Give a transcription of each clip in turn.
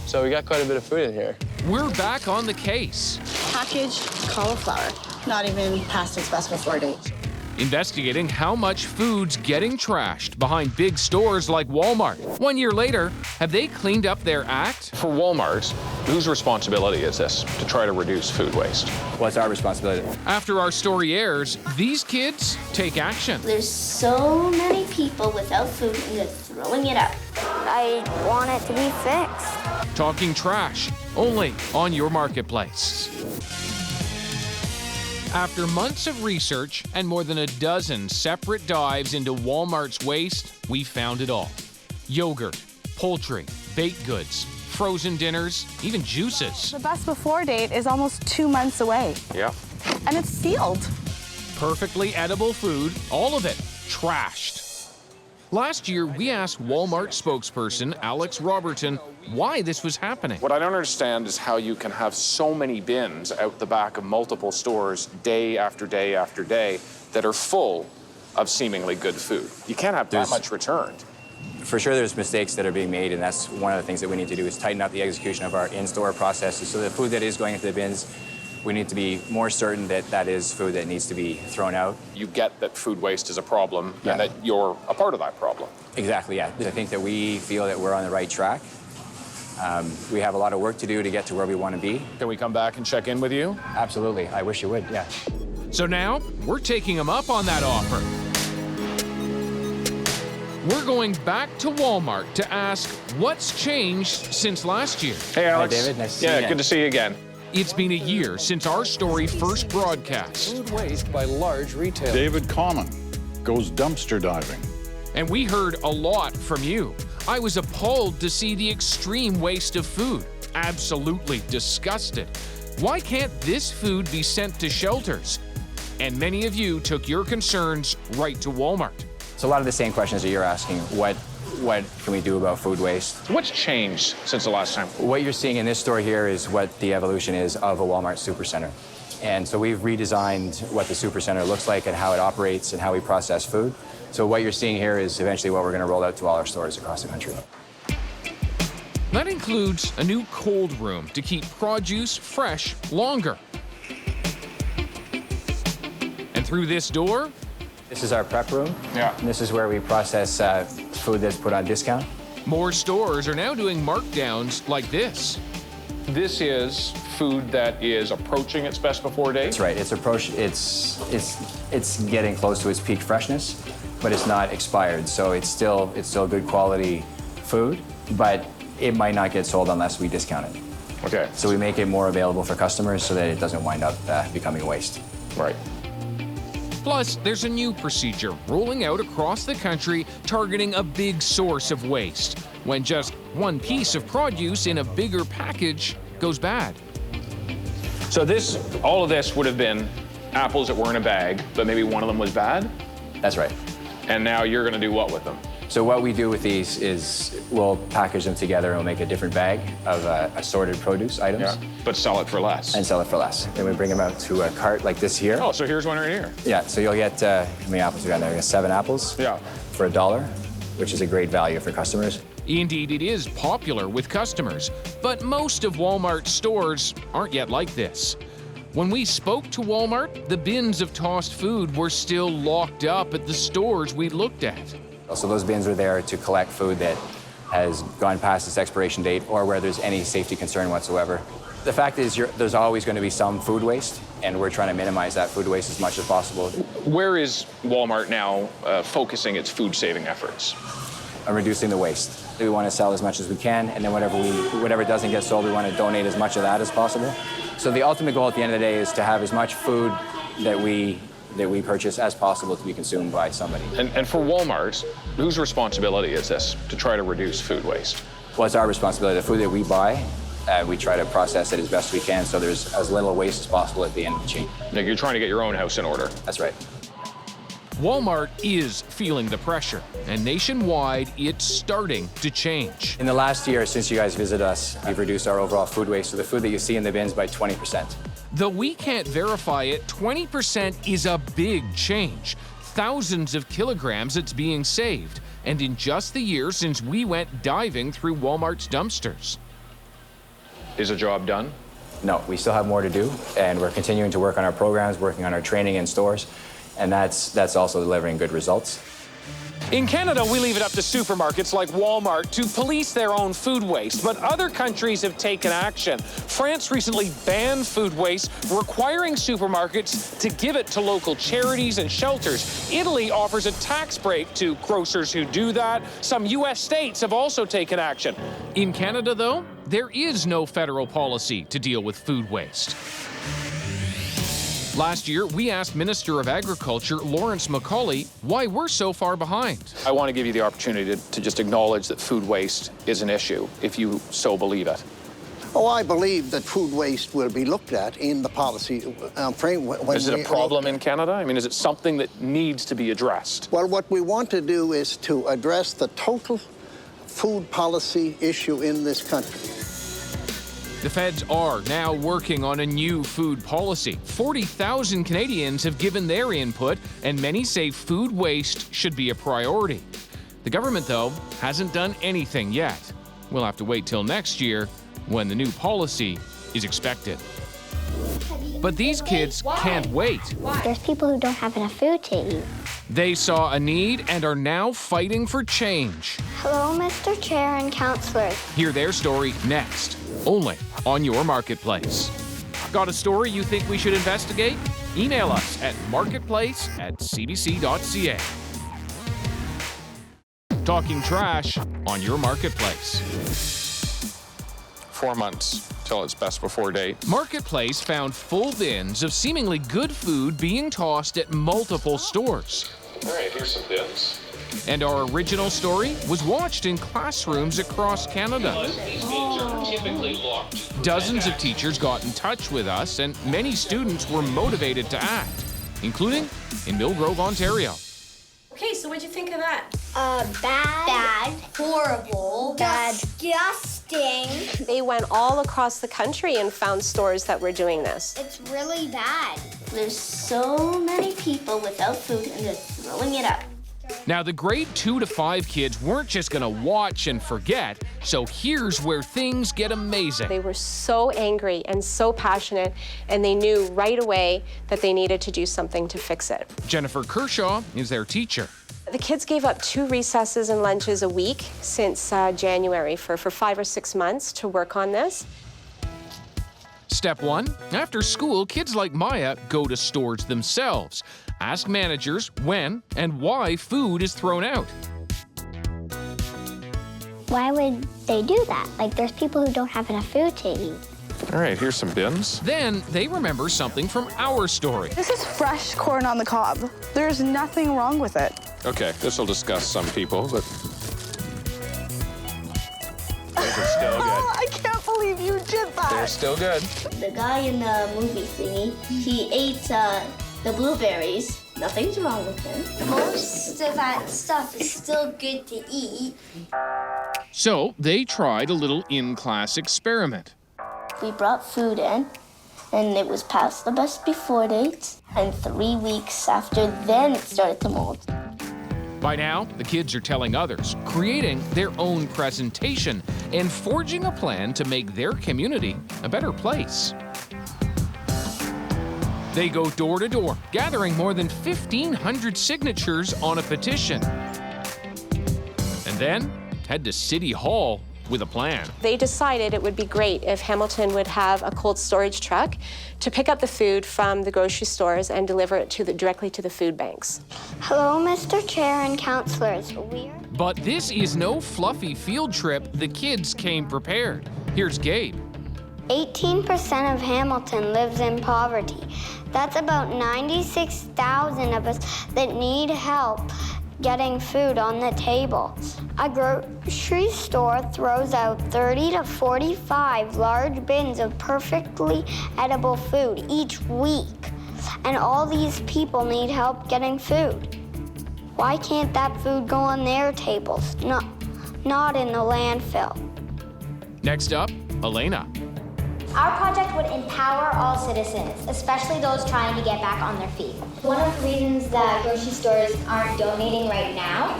So we got quite a bit of food in here. We're back on the case. Packaged cauliflower, not even past its best before date. Investigating how much food's getting trashed behind big stores like Walmart. 1 year later, have they cleaned up their act? For Walmart, whose responsibility is this to try to reduce food waste? Well, it's our responsibility. After our story airs, these kids take action. There's so many people without food and they're throwing it out. I want it to be fixed. Talking trash, only on your marketplace. After months of research and more than a dozen separate dives into Walmart's waste, we found it all. Yogurt, poultry, baked goods, frozen dinners, even juices. The best before date is almost 2 months away. Yeah. And it's sealed. Perfectly edible food, all of it trashed. Last year, we asked Walmart spokesperson Alex Robertson why this was happening. What I don't understand is how you can have so many bins out the back of multiple stores day after day after day that are full of seemingly good food. You can't have that much returned. For sure, there's mistakes that are being made, and that's one of the things that we need to do is tighten up the execution of our in-store processes. So the food that is going into the bins, we need to be more certain that that is food that needs to be thrown out. You get that food waste is a problem and that you're a part of that problem. Exactly, yeah. I think that we feel that we're on the right track. We have a lot of work to do to get to where we want to be. Can we come back and check in with you? Absolutely. I wish you would, yeah. So now, we're taking them up on that offer. We're going back to Walmart to ask what's changed since last year. Hey, Alex. Hi, David. Nice to see you Yeah, again. good to see you again. It's been a year since our story first broadcast. Food waste by large retailers. David Common goes dumpster diving. And we heard a lot from you. I was appalled to see the extreme waste of food. Absolutely disgusted. Why can't this food be sent to shelters? And many of you took your concerns right to Walmart. So a lot of the same questions that you're asking. What can we do about food waste? What's changed since the last time? What you're seeing in this store here is what the evolution is of a Walmart supercenter. And so we've redesigned what the supercenter looks like and how it operates and how we process food. So what you're seeing here is eventually what we're going to roll out to all our stores across the country. That includes a new cold room to keep produce fresh longer. And through this door, This is our prep room. Yeah. And this is where we process food that's put on discount. more stores are now doing markdowns like this. This is food that is approaching its best before date? That's right. It's getting close to its peak freshness, but it's not expired. So it's still good quality food, but it might not get sold unless we discount it. Okay. So we make it more available for customers so that it doesn't wind up becoming waste. Right. Plus, there's a new procedure rolling out across the country targeting a big source of waste, when just one piece of produce in a bigger package goes bad. So all of this would have been apples that were in a bag, but maybe one of them was bad? That's right. And now you're going to do what with them? So what we do with these is we'll package them together and we'll make a different bag of assorted produce items. Yeah, but sell it for less. And sell it for less. Then we bring them out to a cart like this here. Oh, so here's one right here. Yeah, so you'll get, how many apples we got there? We got 7 apples. Yeah. For $1, which is a great value for customers. Indeed, it is popular with customers, but most of Walmart's stores aren't yet like this. When we spoke to Walmart, the bins of tossed food were still locked up at the stores we looked at. So those bins are there to collect food that has gone past its expiration date or where there's any safety concern whatsoever. The fact is there's always going to be some food waste, and we're trying to minimize that food waste as much as possible. Where is Walmart now focusing its food-saving efforts? On reducing the waste. We want to sell as much as we can, and then whatever doesn't get sold, we want to donate as much of that as possible. So the ultimate goal at the end of the day is to have as much food that we purchase as possible to be consumed by somebody. And for Walmart, whose responsibility is this to try to reduce food waste? Well, it's our responsibility. The food that we buy, we try to process it as best we can so there's as little waste as possible at the end of the chain. Like you're trying to get your own house in order. That's right. Walmart is feeling the pressure, and nationwide, it's starting to change. In the last year, since you guys visited us, we've reduced our overall food waste, so the food that you see in the bins, by 20%. Though we can't verify it, 20% is a big change. Thousands of kilograms it's being saved, and in just the year since we went diving through Walmart's dumpsters. Is a job done? No, we still have more to do, and we're continuing to work on our programs, working on our training in stores, and that's also delivering good results. In Canada, we leave it up to supermarkets like Walmart to police their own food waste, but other countries have taken action. France recently banned food waste, requiring supermarkets to give it to local charities and shelters. Italy offers a tax break to grocers who do that. Some U.S. states have also taken action. In Canada, though, there is no federal policy to deal with food waste. Last year, we asked Minister of Agriculture Lawrence Macaulay why we're so far behind. I want to give you the opportunity to just acknowledge that food waste is an issue, if you so believe it. Oh, I believe that food waste will be looked at in the policy framework. Is it a problem in Canada? I mean, is it something that needs to be addressed? Well, what we want to do is to address the total food policy issue in this country. The feds are now working on a new food policy. 40,000 Canadians have given their input, and many say food waste should be a priority. The government, though, hasn't done anything yet. We'll have to wait till next year when the new policy is expected. But these kids can't wait. There's people who don't have enough food to eat. They saw a need and are now fighting for change. Hello, Mr. Chair and councillors. Hear their story next, only on Your Marketplace. Got a story you think we should investigate? Email us at marketplace@cbc.ca. Talking trash on Your Marketplace. 4 months till its best before date. Marketplace found full bins of seemingly good food being tossed at multiple stores. All right, here's some bins. And our original story was watched in classrooms across Canada. These bins are typically locked. Dozens of teachers got in touch with us, and many students were motivated to act, including in Mill Grove, Ontario. Okay, so what'd you think of that? Bad. Horrible. Disgusting. They went all across the country and found stores that were doing this. It's really bad. There's so many people without food and they're throwing it up. Now, the grade 2 to 5 kids weren't just going to watch and forget, so here's where things get amazing. They were so angry and so passionate, and they knew right away that they needed to do something to fix it. Jennifer Kershaw is their teacher. The kids gave up 2 recesses and lunches a week since January for 5 or 6 months to work on this. Step 1, after school, kids like Maya go to stores themselves. Ask managers when and why food is thrown out. Why would they do that? Like, there's people who don't have enough food to eat. All right, here's some bins. Then they remember something from our story. This is fresh corn on the cob. There's nothing wrong with it. Okay, this will disgust some people, but those are still good. Oh, I can't believe you did that. They're still good. The guy in the movie thingy, he ate the blueberries. Nothing's wrong with him. Most of that stuff is still good to eat. So they tried a little in-class experiment. We brought food in, and it was past the best before dates. And 3 weeks after, then it started to mold. By now, the kids are telling others, creating their own presentation, and forging a plan to make their community a better place. They go door to door, gathering more than 1,500 signatures on a petition. And then head to City Hall with a plan. They decided it would be great if Hamilton would have a cold storage truck to pick up the food from the grocery stores and deliver it directly to the food banks. Hello, Mr. Chair and councillors. But this is no fluffy field trip. The kids came prepared. Here's Gabe. 18% of Hamilton lives in poverty. That's about 96,000 of us that need help getting food on the table. A grocery store throws out 30 to 45 large bins of perfectly edible food each week, and all these people need help getting food. Why can't that food go on their tables, not in the landfill? Next up, Elena. Our project would empower all citizens, especially those trying to get back on their feet. One of the reasons that grocery stores aren't donating right now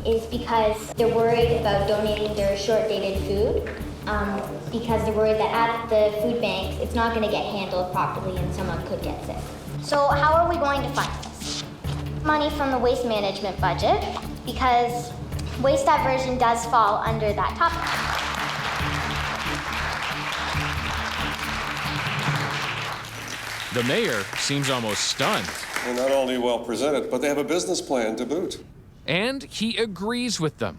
is because they're worried about donating their short-dated food because they're worried that at the food banks, it's not going to get handled properly and someone could get sick. So how are we going to fund this? Money from the waste management budget, because waste diversion does fall under that topic. The mayor seems almost stunned. They're not only well presented, but they have a business plan to boot. And he agrees with them.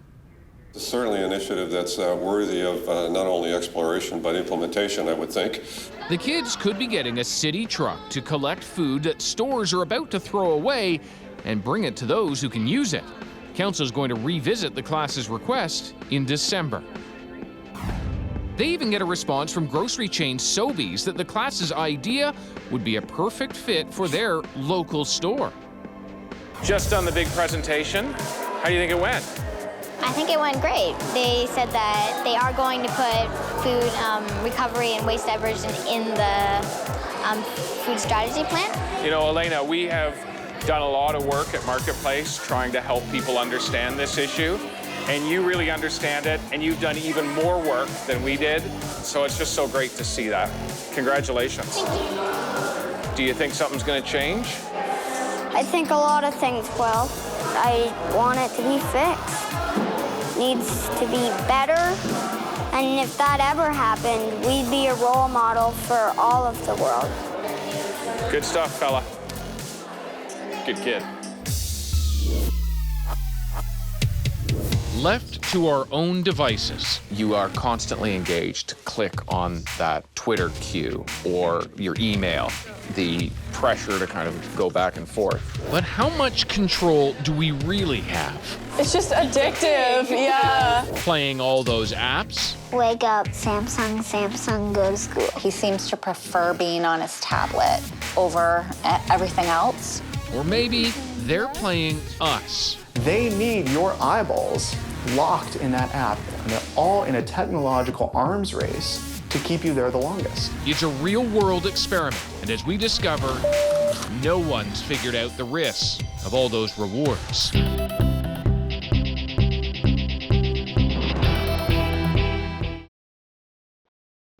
It's certainly an initiative that's worthy of not only exploration, but implementation, I would think. The kids could be getting a city truck to collect food that stores are about to throw away and bring it to those who can use it. Council is going to revisit the class's request in December. They even get a response from grocery chain Sobeys that the class's idea would be a perfect fit for their local store. Just done the big presentation. How do you think it went? I think it went great. They said that they are going to put food recovery and waste diversion in the food strategy plan. You know, Elena, we have done a lot of work at Marketplace trying to help people understand this issue. And you really understand it, and you've done even more work than we did. So it's just so great to see that. Congratulations. Thank you. Do you think something's going to change? I think a lot of things will. I want it to be fixed. Needs to be better. And if that ever happened, we'd be a role model for all of the world. Good stuff, fella. Good kid. Left to our own devices, You are constantly engaged. Click on that Twitter queue or your email. The pressure to kind of go back and forth. but how much control do we really have? It's just addictive, yeah. Playing all those apps? Wake up, Samsung, Samsung, go to school. He seems to prefer being on his tablet over everything else. Or maybe they're playing us. They need your eyeballs locked in that app, and they're all in a technological arms race to keep you there the longest. It's a real-world experiment, and as we discover, no one's figured out the risks of all those rewards.